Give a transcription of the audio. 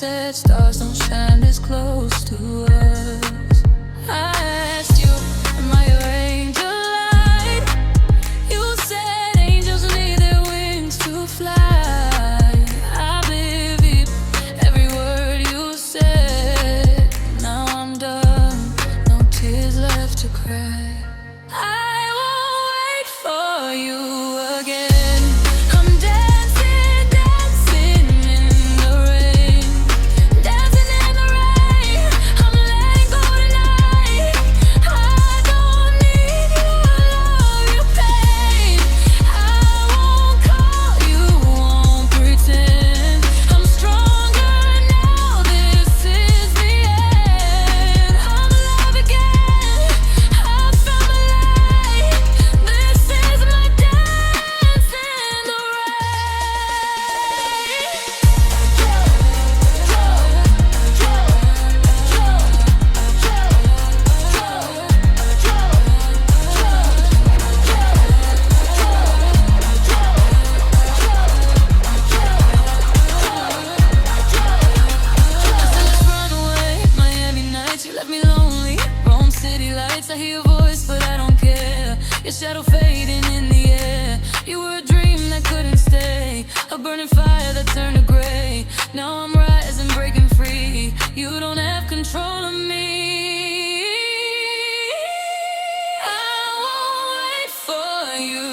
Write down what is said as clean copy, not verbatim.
said stars don't shine this close to us. I asked you, am I your angel light? You said angels need their wings to fly. I believe every word you said. Now I'm done, no tears left to cry. I won't wait for you again. I'm dancing, dancing in the rain. Dancing in the rain. I'm letting go tonight. I don't need your love, your pain. I won't call you, won't pretend. I'm stronger now, this is the end. I'm alive again, I found the light. This is my dance in the rain. Let's run away, Miami nights, you left me lonely. Rome city lights, I hear your voice, but I don't care. Your shadow fading in the air. You were a dream that couldn't stay, a burning fire that turned to gray. Now I'm rising, breaking free. You don't have control of me. I won't wait for you